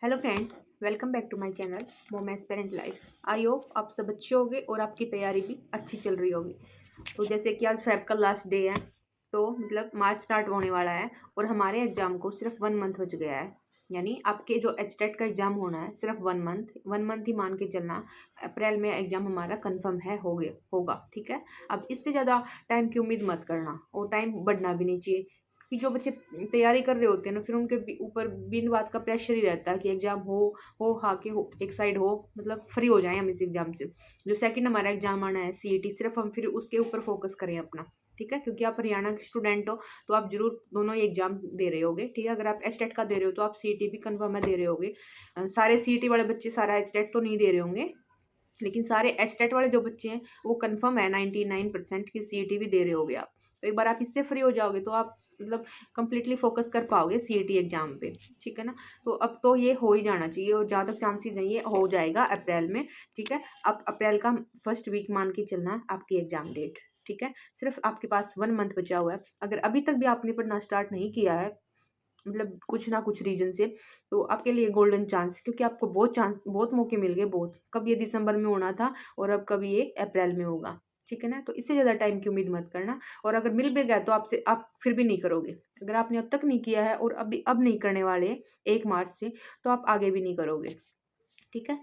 Hello friends, welcome back to my channel Mom Aspirant Life. I hope आप सब अच्छे होंगे और आपकी तैयारी भी अच्छी चल रही होगी। तो जैसे कि आज फेब का लास्ट डे है, तो मतलब मार्च स्टार्ट होने वाला है और हमारे एग्ज़ाम को सिर्फ 1 मंथ बच गया है। यानी आपके जो एचटेट का एग्ज़ाम होना है सिर्फ 1 मंथ ही मान के चलना। अप्रैल में एग्ज़ाम हमारा कंफर्म है, हो गया होगा, ठीक है। अब इससे ज़्यादा टाइम की उम्मीद मत करना और टाइम बढ़ना भी नहीं चाहिए, कि जो बच्चे तैयारी कर रहे होते हैं ना, फिर उनके ऊपर बिन बात का प्रेशर ही रहता है कि एग्जाम हो हा के हो, एक साइड हो, मतलब फ्री हो जाए हम इस एग्जाम से। जो सेकंड हमारा एग्जाम आना है सीईटी, सिर्फ हम फिर उसके ऊपर फोकस करें अपना, ठीक है। क्योंकि आप हरियाणा के स्टूडेंट हो तो आप जरूर दोनों ही एग्जाम दे रहे होगे, ठीक है। अगर आप एचटेट का दे रहे हो तो आप सीईटी भी कन्फर्म है दे रहे होगे। सारे सीईटी वाले बच्चे सारा एचटेट तो नहीं दे रहे होंगे, लेकिन सारे एचटेट वाले जो बच्चे हैं वो कंफर्म है 99% की सीईटी भी दे रहे होगे आप। तो एक बार आप इससे फ्री हो जाओगे तो आप मतलब कंप्लीटली फोकस कर पाओगे सीईटी एग्जाम पे, ठीक है ना। तो अब तो ये हो ही जाना चाहिए और जहाँ तक चांसेस हैं ये हो जाएगा अप्रैल में, ठीक है। अब अप्रैल का फर्स्ट वीक मान के चलना है आपकी एग्जाम डेट, ठीक है। सिर्फ आपके पास 1 मंथ बचा हुआ है। अगर अभी तक भी आपने पढ़ना स्टार्ट नहीं किया है, मतलब कुछ ना कुछ रीजन से, तो आपके लिए गोल्डन चांस, क्योंकि आपको बहुत मौके मिल गए, बहुत। कब ये दिसंबर में होना था और अब कभी ये अप्रैल में होगा, ठीक है ना। तो इससे ज़्यादा टाइम की उम्मीद मत करना, और अगर मिल भी गया तो आपसे आप फिर भी नहीं करोगे। अगर आपने अब तक नहीं किया है और अब नहीं करने वाले 1 मार्च से, तो आप आगे भी नहीं करोगे, ठीक है।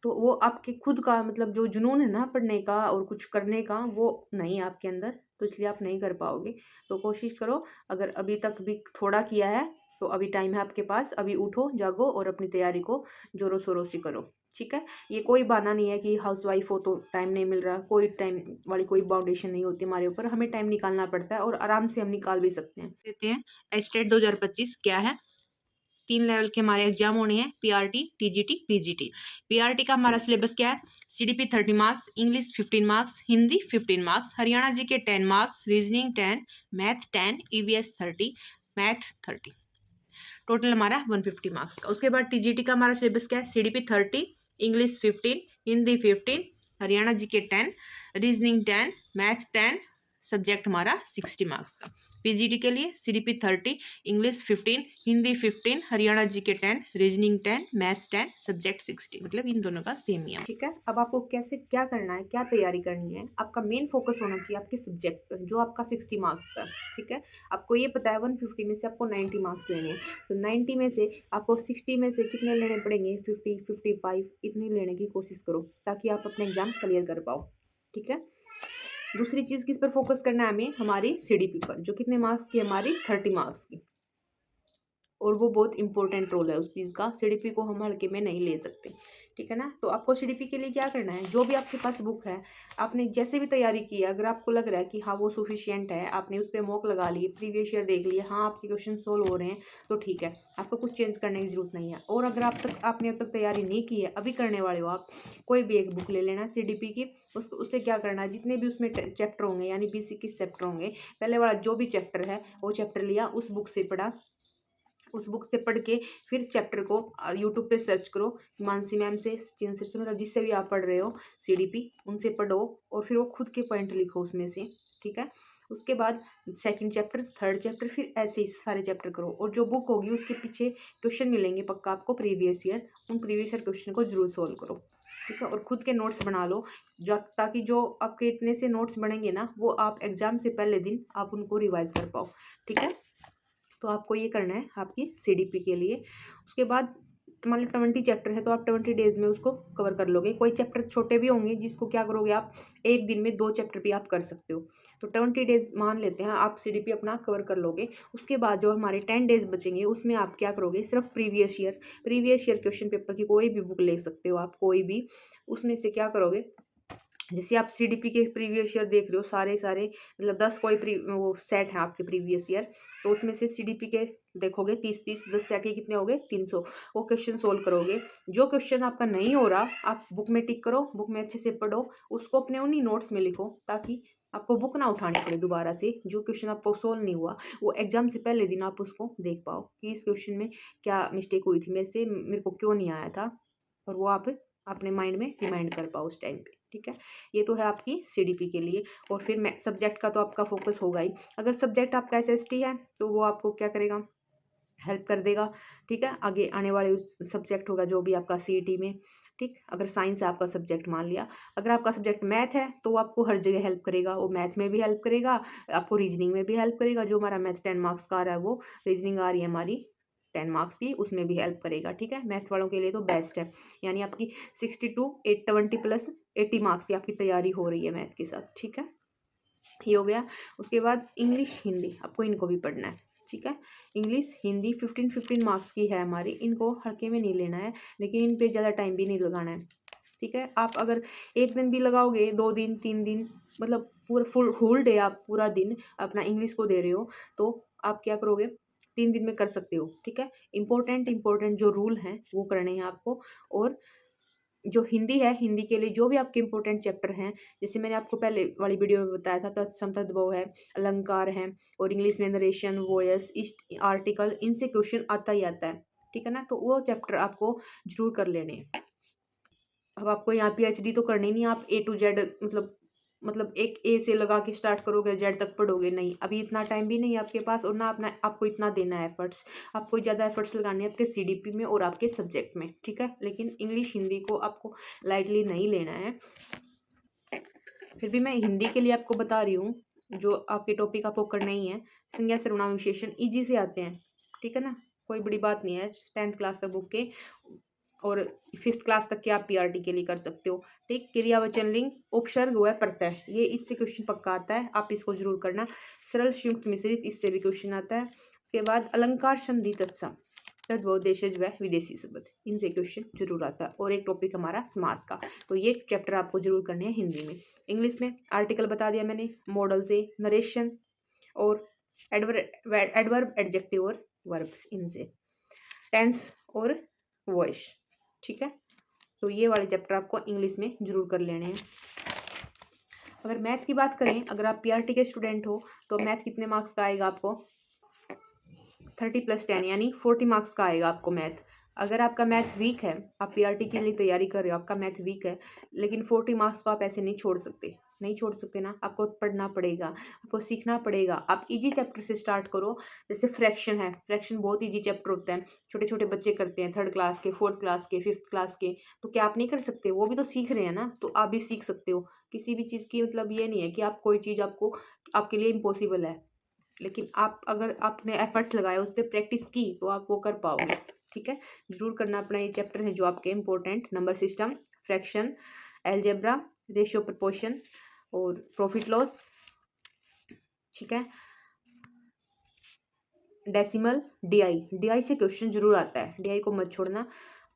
तो वो आपके खुद का मतलब जो जुनून है ना पढ़ने का और कुछ करने का, वो नहीं है आपके अंदर, तो इसलिए आप नहीं कर पाओगे। तो कोशिश करो, अगर अभी तक भी थोड़ा किया है तो अभी टाइम है आपके पास, अभी उठो जागो और अपनी तैयारी को जोरों शोरों से करो, ठीक है। ये कोई बहाना नहीं है कि हाउसवाइफ हो तो टाइम नहीं मिल रहा, कोई टाइम वाली कोई बाउंडेशन नहीं होती हमारे ऊपर, हमें टाइम निकालना पड़ता है और आराम से हम निकाल भी सकते हैं। देते हैं एचटेट 2025 क्या है। 3 लेवल के हमारे एग्जाम होने हैं, पीआरटी, टीजीटी, पीजीटी। पीआरटी का हमारा सिलेबस क्या है? CDP 30 marks, English 15 marks, Hindi 15 marks, Haryana GK 10 marks, reasoning 10, math 10, EVS 30, math 30। Total हमारा 150 मार्क्स का। उसके बाद टीजीटी का हमारा सिलेबस क्या है? CDP 30, English 15, Hindi 15, Haryana GK 10, reasoning 10, math 10, subject हमारा 60 मार्क्स का। पीजीटी के लिए CDP 30, English 15, Hindi 15, Haryana GK 10, reasoning 10, math 10, subject 60, मतलब इन दोनों का सेम ही है, ठीक है। अब आपको कैसे क्या करना है, क्या तैयारी करनी है, आपका मेन फोकस होना चाहिए आपके सब्जेक्ट पर, जो आपका 60 मार्क्स का, ठीक है। आपको ये पता है 150 में से आपको 90 मार्क्स लेने हैं, तो 90 में से आपको 60 में से कितने लेने पड़ेंगे? 50, 55, इतनी लेने की कोशिश करो ताकि आप अपना एग्जाम क्लियर कर पाओ, ठीक है। दूसरी चीज़ किस पर फोकस करना है हमें? हमारी सीडीपी पर, जो कितने मार्क्स की? हमारी 30 मार्क्स की, और वो बहुत इंपॉर्टेंट रोल है उस चीज़ का। सीडीपी को हम हल्के में नहीं ले सकते, ठीक है ना। तो आपको सीडीपी के लिए क्या करना है? जो भी आपके पास बुक है, आपने जैसे भी तैयारी की है, अगर आपको लग रहा है कि हाँ वो सफिशियंट है, आपने उस पर मॉक लगा लिए, प्रीवियस ईयर देख लिए, हाँ आपके क्वेश्चन सोल्व हो रहे हैं, तो ठीक है, आपको कुछ चेंज करने की जरूरत नहीं है। और अगर आपने अब तक तैयारी नहीं की है, अभी करने वाले हो आप, कोई भी एक बुक ले लेना सीडीपी की। उससे क्या करना है? जितने भी उसमें चैप्टर होंगे, यानी 20-21 चैप्टर होंगे, पहले वाला जो भी चैप्टर है वो चैप्टर लिया, उस बुक से पढ़ा, उस बुक से पढ़ के फिर चैप्टर को यूट्यूब पे सर्च करो, मानसी मैम से, चिन सर से, मतलब जिससे भी आप पढ़ रहे हो सीडीपी, उनसे पढ़ो और फिर वो खुद के पॉइंट लिखो उसमें से, ठीक है। उसके बाद सेकंड चैप्टर, थर्ड चैप्टर, फिर ऐसे ही सारे चैप्टर करो। और जो बुक होगी उसके पीछे क्वेश्चन मिलेंगे पक्का आपको प्रीवियस ईयर, उन प्रीवियस ईयर क्वेश्चन को जरूर सोल्व करो, ठीक है। और खुद के नोट्स बना लो, जो ताकि जो आपके इतने से नोट्स बनेंगे ना, वो आप एग्जाम से पहले दिन आप उनको रिवाइज कर पाओ, ठीक है। तो आपको ये करना है आपकी सीडीपी के लिए। उसके बाद मान लो 20 चैप्टर है, तो आप 20 डेज में उसको कवर कर लोगे। कोई चैप्टर छोटे भी होंगे जिसको क्या करोगे आप, एक दिन में 2 चैप्टर भी आप कर सकते हो। तो 20 डेज मान लेते हैं आप सीडीपी अपना कवर कर लोगे। उसके बाद जो हमारे 10 डेज बचेंगे उसमें आप क्या करोगे? सिर्फ प्रीवियस ईयर क्वेश्चन पेपर की कोई भी बुक ले सकते हो आप, कोई भी। उसमें से क्या करोगे? जैसे आप सीडीपी के प्रीवियस ईयर देख रहे हो, सारे सारे मतलब 10 कोई वो सेट है आपके प्रीवियस ईयर, तो उसमें से सीडीपी के देखोगे 30-30, 10 सेट के कितने हो गए? 300। वो क्वेश्चन सोल्व करोगे। जो क्वेश्चन आपका नहीं हो रहा, आप बुक में टिक करो, बुक में अच्छे से पढ़ो, उसको अपने उन्हीं नोट्स में लिखो, ताकि आपको बुक ना उठानी पड़े दोबारा से। जो क्वेश्चन आपको सोल्व नहीं हुआ, वो एग्जाम से पहले दिन आप उसको देख पाओ कि इस क्वेश्चन में क्या मिस्टेक हुई थी मेरे को क्यों नहीं आया था, और वो आप अपने माइंड में रिमाइंड कर पाओ उस टाइम पे, ठीक है। ये तो है आपकी सीडीपी के लिए। और फिर सब्जेक्ट का तो आपका फोकस होगा ही। अगर सब्जेक्ट आपका एसएसटी है तो वो आपको क्या करेगा? हेल्प कर देगा। ठीक है, आगे आने वाले उस सब्जेक्ट होगा जो भी आपका सीईटी में। ठीक, अगर साइंस है आपका सब्जेक्ट मान लिया, अगर आपका सब्जेक्ट मैथ है तो वो आपको हर जगह हेल्प करेगा। वो मैथ में भी हेल्प करेगा, आपको रीजनिंग में भी हेल्प करेगा। जो हमारा मैथ 10 मार्क्स का आ रहा है, वो रीजनिंग आ रही है हमारी 10 मार्क्स की, उसमें भी हेल्प करेगा। ठीक है, मैथ वालों के लिए तो बेस्ट है। यानी आपकी 62 820 प्लस 80 मार्क्स की आपकी तैयारी हो रही है मैथ के साथ। ठीक है, ये हो गया। उसके बाद इंग्लिश हिंदी आपको इनको भी पढ़ना है। ठीक है, इंग्लिश हिंदी 15 मार्क्स की है हमारी, इनको हल्के में नहीं लेना है, लेकिन इन पे ज़्यादा टाइम भी नहीं लगाना है। ठीक है, आप अगर एक दिन भी लगाओगे, 2 दिन 3 दिन, मतलब पूरा फुल होल डे आप पूरा दिन अपना इंग्लिश को दे रहे हो, तो आप क्या करोगे, 3 दिन में कर सकते हो। ठीक है, इंपॉर्टेंट जो रूल हैं वो करने हैं आपको। और जो हिंदी है, हिंदी के लिए जो भी आपके इंपॉर्टेंट चैप्टर हैं, जैसे मैंने आपको पहले वाली वीडियो में बताया था, तत्सम तद्भव है, अलंकार है, और इंग्लिश में नरेशन, वॉयस, इस्ट आर्टिकल, इनसे क्वेश्चन आता ही आता है। ठीक है ना, तो वो चैप्टर आपको जरूर कर लेने हैं। अब आपको यहाँ पीएचडी तो करनी नहीं, आप ए टू जेड मतलब एक ए से लगा के स्टार्ट करोगे, जेड तक पढ़ोगे नहीं। अभी इतना टाइम भी नहीं है आपके पास, और ना अपना आपको इतना देना है एफर्ट्स। आपको ज़्यादा एफर्ट्स लगाने हैं आपके सीडीपी में और आपके सब्जेक्ट में। ठीक है, लेकिन इंग्लिश हिंदी को आपको लाइटली नहीं लेना है। फिर भी मैं हिंदी के लिए आपको बता रही हूँ, जो आपके टॉपिक आपको करना ही है। संज्ञा सर्वनाम विशेषण ईजी से आते हैं। ठीक है ना, कोई बड़ी बात नहीं है। 10th क्लास तक बुक के और 5th क्लास तक के आप पीआरटी के लिए कर सकते हो। ठीक, क्रियावचन लिंग उपसर्ग व प्रत्यय, ये इससे क्वेश्चन पक्का आता है, आप इसको जरूर करना। सरल संयुक्त मिश्रित, इससे भी क्वेश्चन आता है। उसके बाद अलंकार संधि तत्सम तद्भव देशज व विदेशी शब्द, इनसे क्वेश्चन जरूर आता है। और एक टॉपिक हमारा समास का, तो ये चैप्टर आपको जरूर करने हैं हिंदी में। इंग्लिश में आर्टिकल बता दिया मैंने, मॉडल से, नरेशन और एडवर्ब एडजेक्टिव और वर्ब, इनसे टेंस और वॉइस। ठीक है, तो ये वाले चैप्टर आपको इंग्लिश में जरूर कर लेने हैं। अगर मैथ की बात करें, अगर आप पीआरटी के स्टूडेंट हो, तो मैथ कितने मार्क्स का आएगा आपको, 30 + 10 यानी 40 मार्क्स का आएगा आपको मैथ। अगर आपका मैथ वीक है, आप पीआरटी के लिए तैयारी कर रहे हो, आपका मैथ वीक है, लेकिन 40 मार्क्स को आप ऐसे नहीं छोड़ सकते ना, आपको पढ़ना पड़ेगा, आपको सीखना पड़ेगा। आप इजी चैप्टर से स्टार्ट करो। जैसे फ्रैक्शन है, फ्रैक्शन बहुत इजी चैप्टर होता है, छोटे छोटे बच्चे करते हैं, 3rd क्लास के, 4th क्लास के, 5th क्लास के। तो क्या आप नहीं कर सकते, वो भी तो सीख रहे हैं ना, तो आप भी सीख सकते हो। किसी भी चीज़ की मतलब ये नहीं है कि आप कोई चीज़ आपके लिए इम्पॉसिबल है, लेकिन आप अगर आपने एफर्ट्स लगाया, उस पर प्रैक्टिस की, तो आप वो कर पाओगे। ठीक है, जरूर करना अपना। ये चैप्टर है जो आपके important, number system, fraction, algebra, ratio proportion और प्रॉफिट लॉस। ठीक है, डेसिमल, डीआई से क्वेश्चन जरूर आता है, डीआई को मत छोड़ना।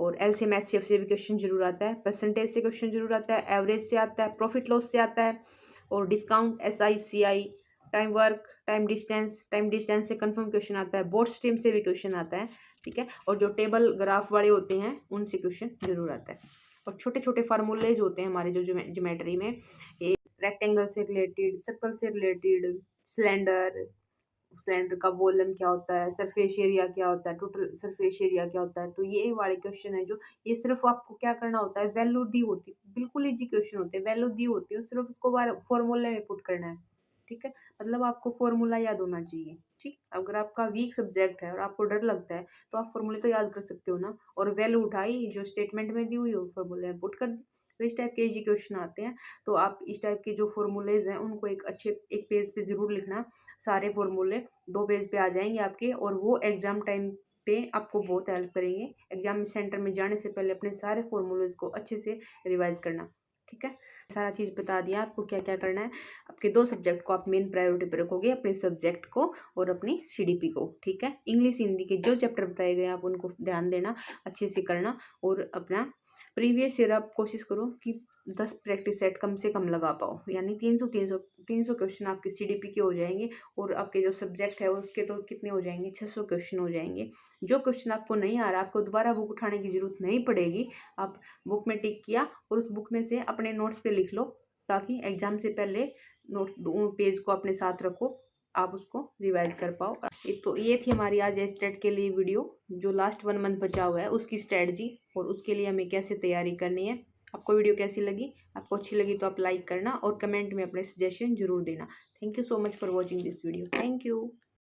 और एल से मैथ से भी क्वेश्चन जरूर आता है, परसेंटेज से क्वेश्चन जरूर आता है, एवरेज से आता है, प्रॉफिट लॉस से आता है, और discount, SI, CI, time work, time distance से कंफर्म क्वेश्चन आता है, बोर्ड स्ट्रीम से भी क्वेश्चन आता है। ठीक है, और जो टेबल ग्राफ वाले होते हैं, उनसे क्वेश्चन जरूर आता है। और छोटे छोटे फार्मूलेज होते हैं हमारे जो ज्योमेट्री में, ये रेक्टेंगल से रिलेटेड, सर्कल से रिलेटेड, सिलेंडर का वॉल्यूम क्या होता है, सरफेस एरिया क्या होता है, टोटल सरफेस एरिया क्या होता है। तो ये वाले क्वेश्चन है जो, ये सिर्फ आपको क्या करना होता है, वैल्यू दी होती है, बिल्कुल इजी क्वेश्चन होते हैं, वैल्यू दी होती है, सिर्फ उसको फॉर्मूले में पुट करना है। ठीक है, मतलब आपको फॉर्मूला याद होना चाहिए। ठीक, अगर आपका वीक सब्जेक्ट है और आपको डर लगता है, तो आप फॉर्मूले तो याद कर सकते हो ना, और वैल्यू उठाई, जो स्टेटमेंट में दी हुई हो फॉर्मूले में पुट कर दी। तो इस टाइप के इजी क्वेश्चन आते हैं। तो आप इस टाइप के जो फॉर्मूलेज हैं, उनको एक पेज पे जरूर लिखना। सारे फॉर्मूले 2 पेज पे आ जाएंगे आपके, और वो एग्जाम टाइम पे आपको बहुत हेल्प करेंगे। एग्जाम सेंटर में जाने से पहले अपने सारे फॉर्मूलेज को अच्छे से रिवाइज करना। ठीक है, सारा चीज़ बता दिया आपको क्या क्या करना है। आपके 2 सब्जेक्ट को आप मेन प्रायोरिटी पे रखोगे, अपने सब्जेक्ट को और अपनी सीडीपी को। ठीक है, इंग्लिश हिंदी के जो चैप्टर बताए गए आप उनको ध्यान देना, अच्छे से करना, और अपना प्रीवियस ईयर आप कोशिश करो कि 10 प्रैक्टिस सेट कम से कम लगा पाओ, यानी 300 क्वेश्चन आपके सीडीपी के हो जाएंगे। और आपके जो सब्जेक्ट है उसके तो कितने हो जाएंगे, 600 क्वेश्चन हो जाएंगे। जो क्वेश्चन आपको नहीं आ रहा, आपको दोबारा बुक उठाने की जरूरत नहीं पड़ेगी। आप बुक में टिक किया और उस बुक में से अपने नोट्स पे लिख लो, ताकि एग्जाम से पहले नोट पेज को अपने साथ रखो, आप उसको रिवाइज कर पाओ। तो ये थी हमारी आज स्टेट के लिए वीडियो, जो लास्ट 1 मंथ बचा हुआ है उसकी स्ट्रेटजी, और उसके लिए हमें कैसे तैयारी करनी है। आपको वीडियो कैसी लगी, आपको अच्छी लगी तो आप लाइक करना, और कमेंट में अपने सजेशन जरूर देना। Thank you so much for watching this video. Thank you.